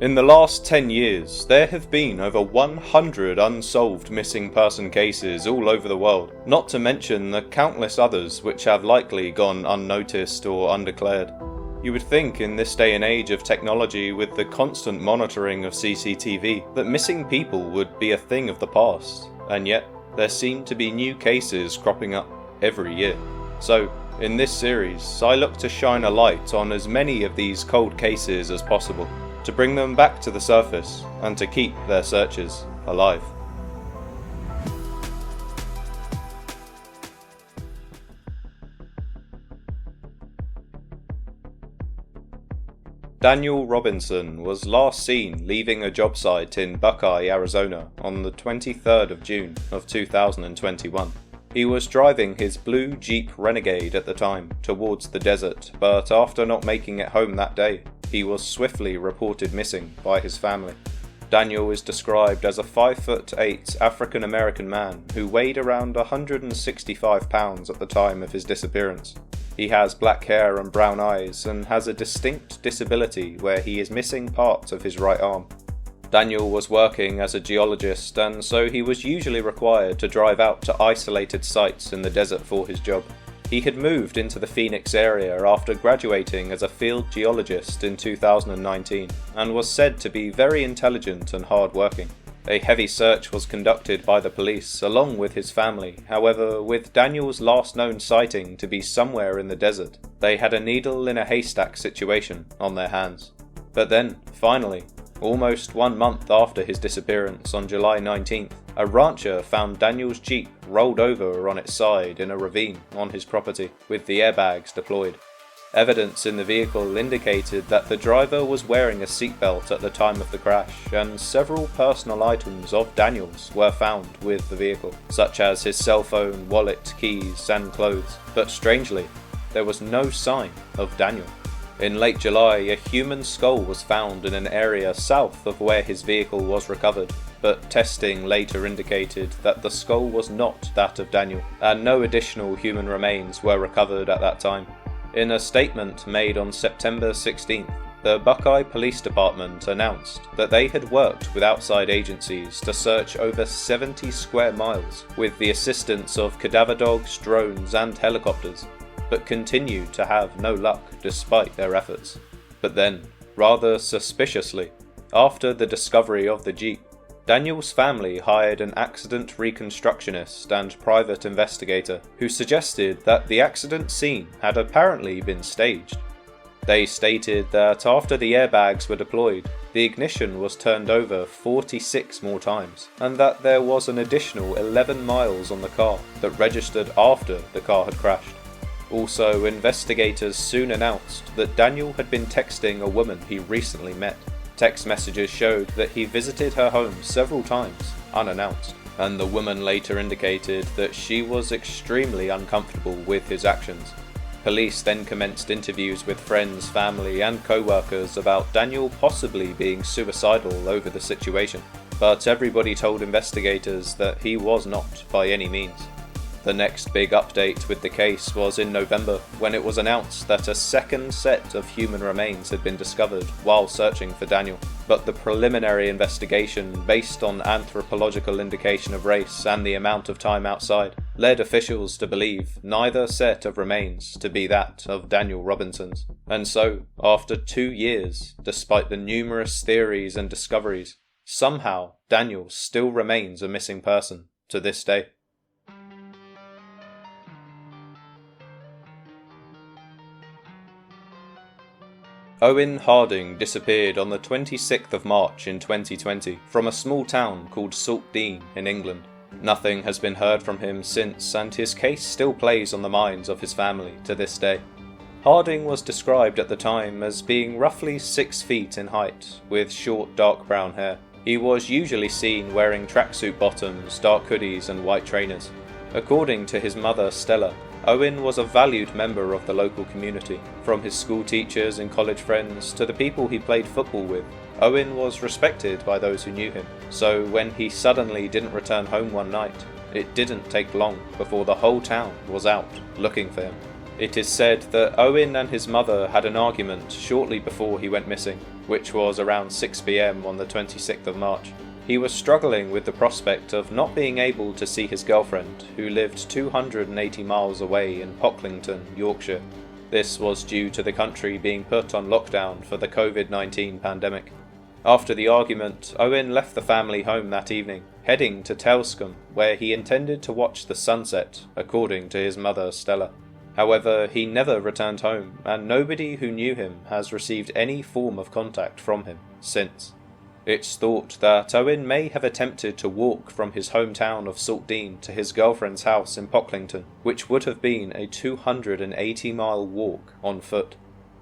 In the last 10 years, there have been over 100 unsolved missing person cases all over the world, not to mention the countless others which have likely gone unnoticed or undeclared. You would think in this day and age of technology with the constant monitoring of CCTV that missing people would be a thing of the past, and yet there seem to be new cases cropping up every year. So, in this series, I look to shine a light on as many of these cold cases as possible, to bring them back to the surface and to keep their searchers alive. Daniel Robinson was last seen leaving a job site in Buckeye, Arizona on the 23rd of June of 2021. He was driving his blue Jeep Renegade at the time towards the desert, but after not making it home that day, he was swiftly reported missing by his family. Daniel is described as a 5'8" African American man who weighed around 165 pounds at the time of his disappearance. He has black hair and brown eyes and has a distinct disability where he is missing parts of his right arm. Daniel was working as a geologist, and so he was usually required to drive out to isolated sites in the desert for his job. He had moved into the Phoenix area after graduating as a field geologist in 2019 and was said to be very intelligent and hard-working. A heavy search was conducted by the police along with his family. However, with Daniel's last known sighting to be somewhere in the desert, they had a needle in a haystack situation on their hands. But then, finally, almost 1 month after his disappearance on July 19th, a rancher found Daniel's Jeep rolled over on its side in a ravine on his property, with the airbags deployed. Evidence in the vehicle indicated that the driver was wearing a seatbelt at the time of the crash, and several personal items of Daniel's were found with the vehicle, such as his cell phone, wallet, keys, and clothes. But strangely, there was no sign of Daniel. In late July, a human skull was found in an area south of where his vehicle was recovered, but testing later indicated that the skull was not that of Daniel, and no additional human remains were recovered at that time. In a statement made on September 16th, the Buckeye Police Department announced that they had worked with outside agencies to search over 70 square miles with the assistance of cadaver dogs, drones, and helicopters, but continued to have no luck despite their efforts. But then, rather suspiciously, after the discovery of the Jeep, Daniel's family hired an accident reconstructionist and private investigator who suggested that the accident scene had apparently been staged. They stated that after the airbags were deployed, the ignition was turned over 46 more times, and that there was an additional 11 miles on the car that registered after the car had crashed. Also, investigators soon announced that Daniel had been texting a woman he recently met. Text messages showed that he visited her home several times, unannounced, and the woman later indicated that she was extremely uncomfortable with his actions. Police then commenced interviews with friends, family, and co-workers about Daniel possibly being suicidal over the situation, but everybody told investigators that he was not by any means. The next big update with the case was in November, when it was announced that a second set of human remains had been discovered while searching for Daniel. But the preliminary investigation, based on anthropological indication of race and the amount of time outside, led officials to believe neither set of remains to be that of Daniel Robinson's. And so, after 2 years, despite the numerous theories and discoveries, somehow Daniel still remains a missing person to this day. Owen Harding disappeared on the 26th of March in 2020 from a small town called Saltdean in England. Nothing has been heard from him since, and his case still plays on the minds of his family to this day. Harding was described at the time as being roughly 6 feet in height, with short dark brown hair. He was usually seen wearing tracksuit bottoms, dark hoodies, and white trainers. According to his mother Stella, Owen was a valued member of the local community. From his school teachers and college friends to the people he played football with, Owen was respected by those who knew him. So when he suddenly didn't return home one night, it didn't take long before the whole town was out looking for him. It is said that Owen and his mother had an argument shortly before he went missing, which was around 6 p.m. on the 26th of March. He was struggling with the prospect of not being able to see his girlfriend, who lived 280 miles away in Pocklington, Yorkshire. This was due to the country being put on lockdown for the COVID-19 pandemic. After the argument, Owen left the family home that evening, heading to Tehuel, where he intended to watch the sunset, according to his mother Stella. However, he never returned home, and nobody who knew him has received any form of contact from him since. It's thought that Owen may have attempted to walk from his hometown of Saltdean to his girlfriend's house in Pocklington, which would have been a 280-mile walk on foot.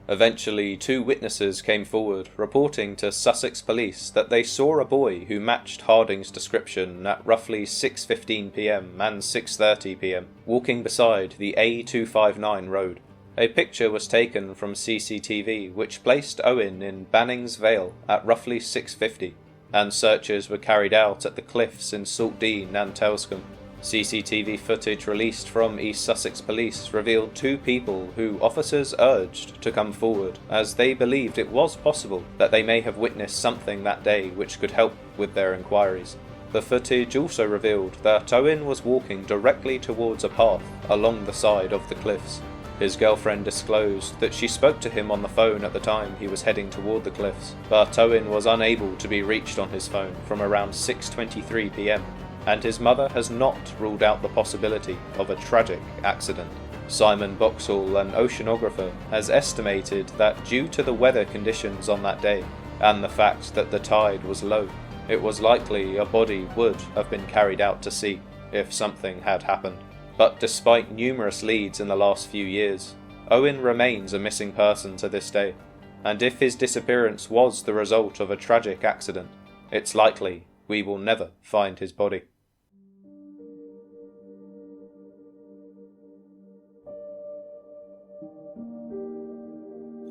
Eventually, 2 witnesses came forward, reporting to Sussex police that they saw a boy who matched Harding's description at roughly 6:15 p.m. and 6:30 p.m, walking beside the A259 road. A picture was taken from CCTV which placed Owen in Bannings Vale at roughly 6:50, and searches were carried out at the cliffs in Saltdean and Tehuel. CCTV footage released from East Sussex Police revealed 2 people who officers urged to come forward, as they believed it was possible that they may have witnessed something that day which could help with their inquiries. The footage also revealed that Owen was walking directly towards a path along the side of the cliffs. His girlfriend disclosed that she spoke to him on the phone at the time he was heading toward the cliffs, but Owen was unable to be reached on his phone from around 6:23 p.m, and his mother has not ruled out the possibility of a tragic accident. Simon Boxall, an oceanographer, has estimated that due to the weather conditions on that day, and the fact that the tide was low, it was likely a body would have been carried out to sea if something had happened. But despite numerous leads in the last few years, Owen remains a missing person to this day, and if his disappearance was the result of a tragic accident, it's likely we will never find his body.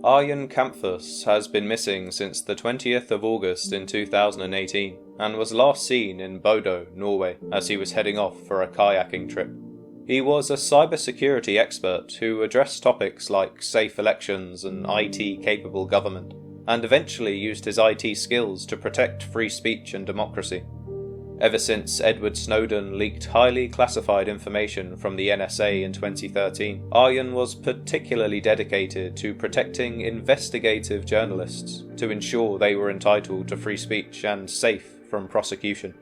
Arjen Kamphuis has been missing since the 20th of August in 2018 and was last seen in Bodø, Norway, as he was heading off for a kayaking trip. He was a cybersecurity expert who addressed topics like safe elections and IT-capable government, and eventually used his IT skills to protect free speech and democracy. Ever since Edward Snowden leaked highly classified information from the NSA in 2013, Arjen was particularly dedicated to protecting investigative journalists to ensure they were entitled to free speech and safe from prosecution.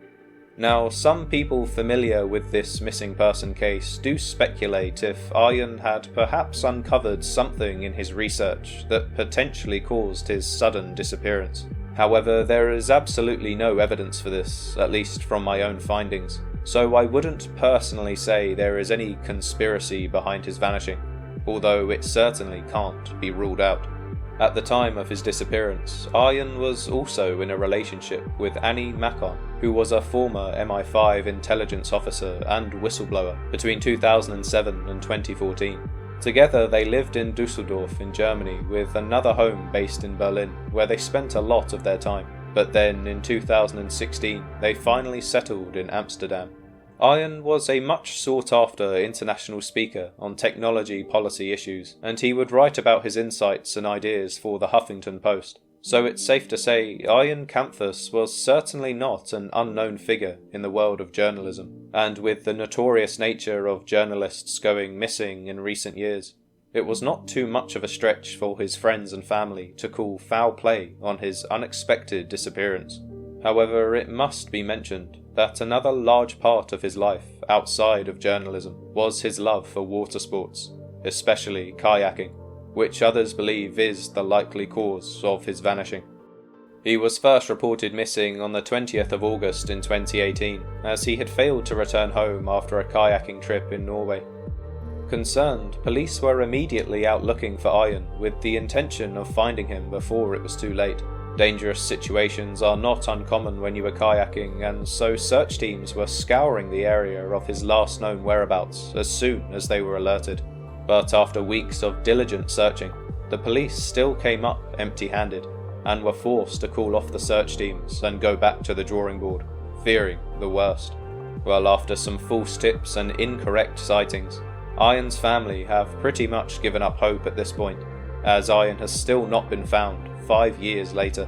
Now, some people familiar with this missing person case do speculate if Arjen had perhaps uncovered something in his research that potentially caused his sudden disappearance. However, there is absolutely no evidence for this, at least from my own findings, so I wouldn't personally say there is any conspiracy behind his vanishing, although it certainly can't be ruled out. At the time of his disappearance, Arjen was also in a relationship with Annie Macon, who was a former MI5 intelligence officer and whistleblower between 2007 and 2014. Together they lived in Düsseldorf in Germany, with another home based in Berlin, where they spent a lot of their time. But then in 2016 they finally settled in Amsterdam. Arjen was a much sought after international speaker on technology policy issues, and he would write about his insights and ideas for the Huffington Post. So it's safe to say Arjen Kamphuis was certainly not an unknown figure in the world of journalism, and with the notorious nature of journalists going missing in recent years, it was not too much of a stretch for his friends and family to call foul play on his unexpected disappearance. However, it must be mentioned that another large part of his life outside of journalism was his love for water sports, especially kayaking, which others believe is the likely cause of his vanishing. He was first reported missing on the 20th of August in 2018, as he had failed to return home after a kayaking trip in Norway. Concerned, police were immediately out looking for Arjen with the intention of finding him before it was too late. Dangerous situations are not uncommon when you are kayaking, and so search teams were scouring the area of his last known whereabouts as soon as they were alerted. But after weeks of diligent searching, the police still came up empty-handed, and were forced to call off the search teams and go back to the drawing board, fearing the worst. Well, after some false tips and incorrect sightings, Arjen's family have pretty much given up hope at this point, as Arjen has still not been found 5 years later.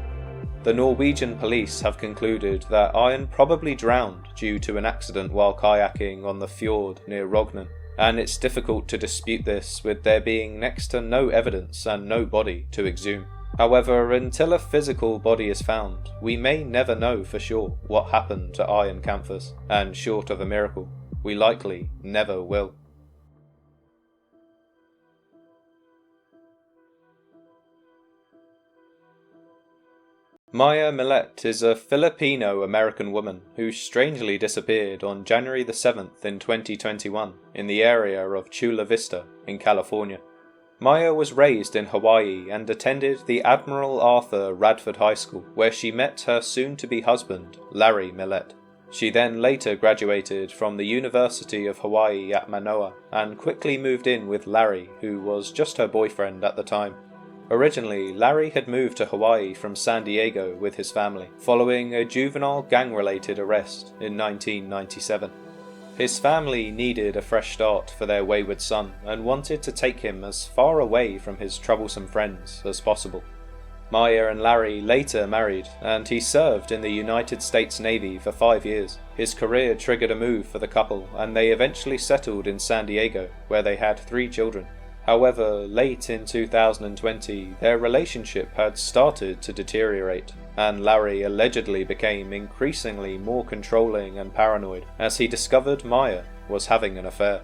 The Norwegian police have concluded that Arjen probably drowned due to an accident while kayaking on the fjord near Rognan, and it's difficult to dispute this with there being next to no evidence and no body to exhume. However, until a physical body is found, we may never know for sure what happened to Arjen Kamphuis, and short of a miracle, we likely never will. Maya Millete is a Filipino-American woman who strangely disappeared on January the 7th in 2021 in the area of Chula Vista in California. Maya was raised in Hawaii and attended the Admiral Arthur Radford High School, where she met her soon-to-be husband, Larry Millete. She then later graduated from the University of Hawaii at Manoa and quickly moved in with Larry, who was just her boyfriend at the time. Originally, Larry had moved to Hawaii from San Diego with his family, following a juvenile gang-related arrest in 1997. His family needed a fresh start for their wayward son and wanted to take him as far away from his troublesome friends as possible. Maya and Larry later married, and he served in the United States Navy for 5 years. His career triggered a move for the couple, and they eventually settled in San Diego, where they had 3 children. However, late in 2020, their relationship had started to deteriorate, and Larry allegedly became increasingly more controlling and paranoid as he discovered Maya was having an affair.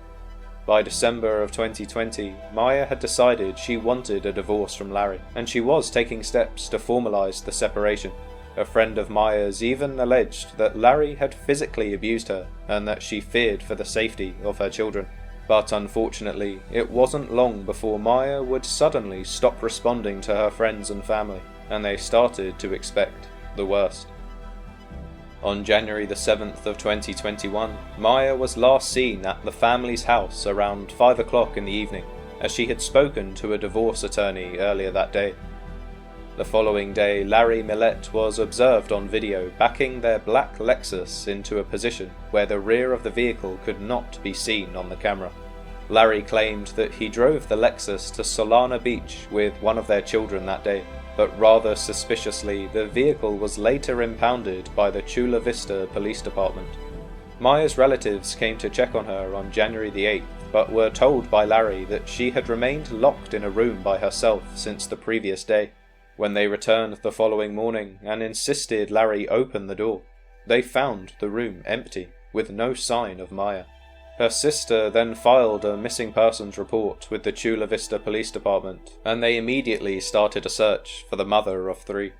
By December of 2020, Maya had decided she wanted a divorce from Larry, and she was taking steps to formalize the separation. A friend of Maya's even alleged that Larry had physically abused her and that she feared for the safety of her children. But unfortunately, it wasn't long before Maya would suddenly stop responding to her friends and family, and they started to expect the worst. On January the 7th of 2021, Maya was last seen at the family's house around 5 o'clock in the evening, as she had spoken to a divorce attorney earlier that day. The following day, Larry Millete was observed on video backing their black Lexus into a position where the rear of the vehicle could not be seen on the camera. Larry claimed that he drove the Lexus to Solana Beach with one of their children that day, but rather suspiciously, the vehicle was later impounded by the Chula Vista Police Department. Maya's relatives came to check on her on January the 8th, but were told by Larry that she had remained locked in a room by herself since the previous day. When they returned the following morning and insisted Larry open the door, they found the room empty, with no sign of Maya. Her sister then filed a missing persons report with the Chula Vista Police Department, and they immediately started a search for the mother of 3.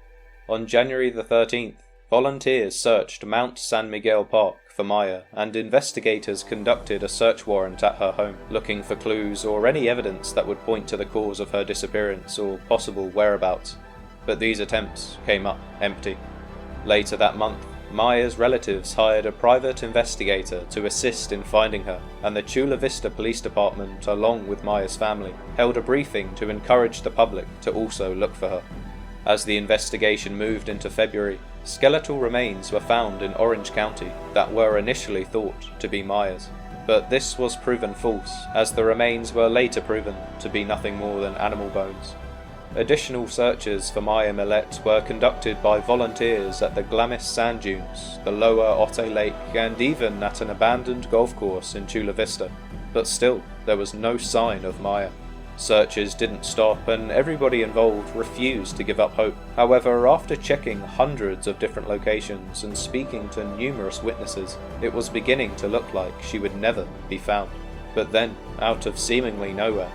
On January the 13th, volunteers searched Mount San Miguel Park for Maya, and investigators conducted a search warrant at her home, looking for clues or any evidence that would point to the cause of her disappearance or possible whereabouts. But these attempts came up empty. Later that month, Maya's relatives hired a private investigator to assist in finding her, and the Chula Vista Police Department, along with Maya's family, held a briefing to encourage the public to also look for her. As the investigation moved into February, skeletal remains were found in Orange County that were initially thought to be Maya's. But this was proven false, as the remains were later proven to be nothing more than animal bones. Additional searches for Maya Millete were conducted by volunteers at the Glamis Sand Dunes, the lower Otay Lake, and even at an abandoned golf course in Chula Vista, but still there was no sign of Maya. Searches didn't stop, and everybody involved refused to give up hope. However, after checking hundreds of different locations and speaking to numerous witnesses, it was beginning to look like she would never be found. But then, out of seemingly nowhere,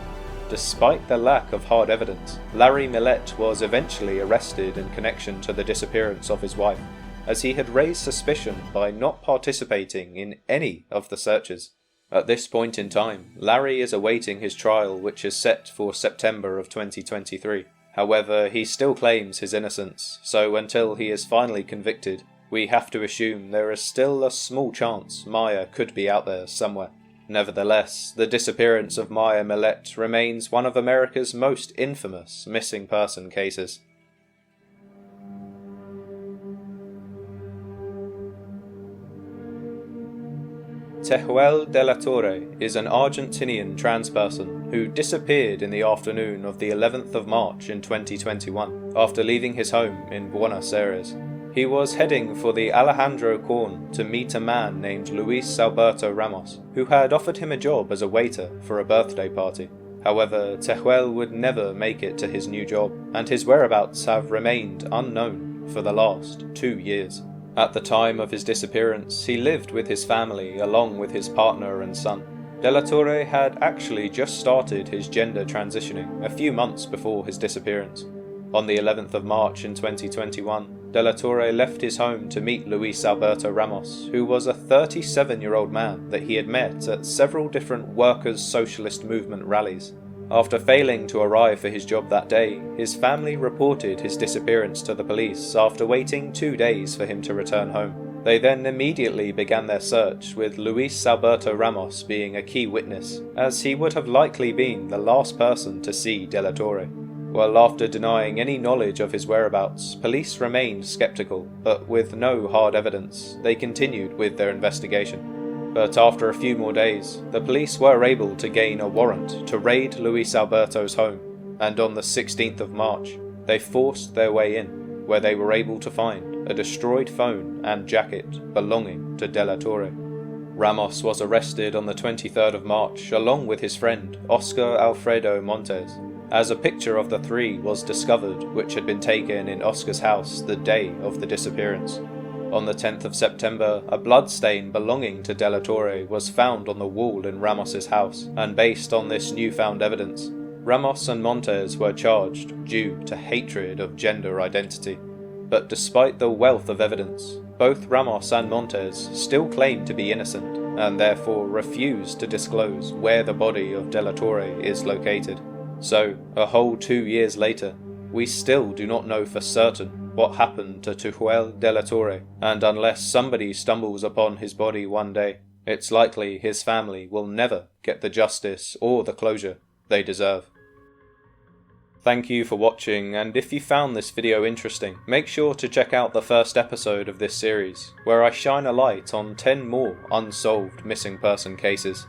despite the lack of hard evidence, Larry Millete was eventually arrested in connection to the disappearance of his wife, as he had raised suspicion by not participating in any of the searches. At this point in time, Larry is awaiting his trial, which is set for September of 2023. However, he still claims his innocence, so until he is finally convicted, we have to assume there is still a small chance Maya could be out there somewhere. Nevertheless, the disappearance of Maya Millete remains one of America's most infamous missing person cases. Tehuel de la Torre is an Argentinian trans person who disappeared in the afternoon of the 11th of March in 2021 after leaving his home in Buenos Aires. He was heading for the Alejandro Corn to meet a man named Luis Alberto Ramos, who had offered him a job as a waiter for a birthday party. However, Tehuel would never make it to his new job, and his whereabouts have remained unknown for the last 2 years. At the time of his disappearance, he lived with his family along with his partner and son. De la Torre had actually just started his gender transitioning a few months before his disappearance. On the 11th of March in 2021, De la Torre left his home to meet Luis Alberto Ramos, who was a 37-year-old man that he had met at several different workers' socialist movement rallies. After failing to arrive for his job that day, his family reported his disappearance to the police after waiting 2 days for him to return home. They then immediately began their search, with Luis Alberto Ramos being a key witness, as he would have likely been the last person to see De la Torre. Well, after denying any knowledge of his whereabouts, police remained skeptical, but with no hard evidence, they continued with their investigation. But after a few more days, the police were able to gain a warrant to raid Luis Alberto's home, and on the 16th of March, they forced their way in, where they were able to find a destroyed phone and jacket belonging to De la Torre. Ramos was arrested on the 23rd of March along with his friend Oscar Alfredo Montes, as a picture of the three was discovered which had been taken in Oscar's house the day of the disappearance. On the 10th of September, a bloodstain belonging to De la Torre was found on the wall in Ramos's house, and based on this newfound evidence, Ramos and Montes were charged due to hatred of gender identity. But despite the wealth of evidence, both Ramos and Montes still claimed to be innocent, and therefore refused to disclose where the body of De la Torre is located. So, a whole 2 years later, we still do not know for certain what happened to Tehuel de la Torre, and unless somebody stumbles upon his body one day, it's likely his family will never get the justice or the closure they deserve. Thank you for watching, and if you found this video interesting, make sure to check out the first episode of this series, where I shine a light on 10 more unsolved missing person cases.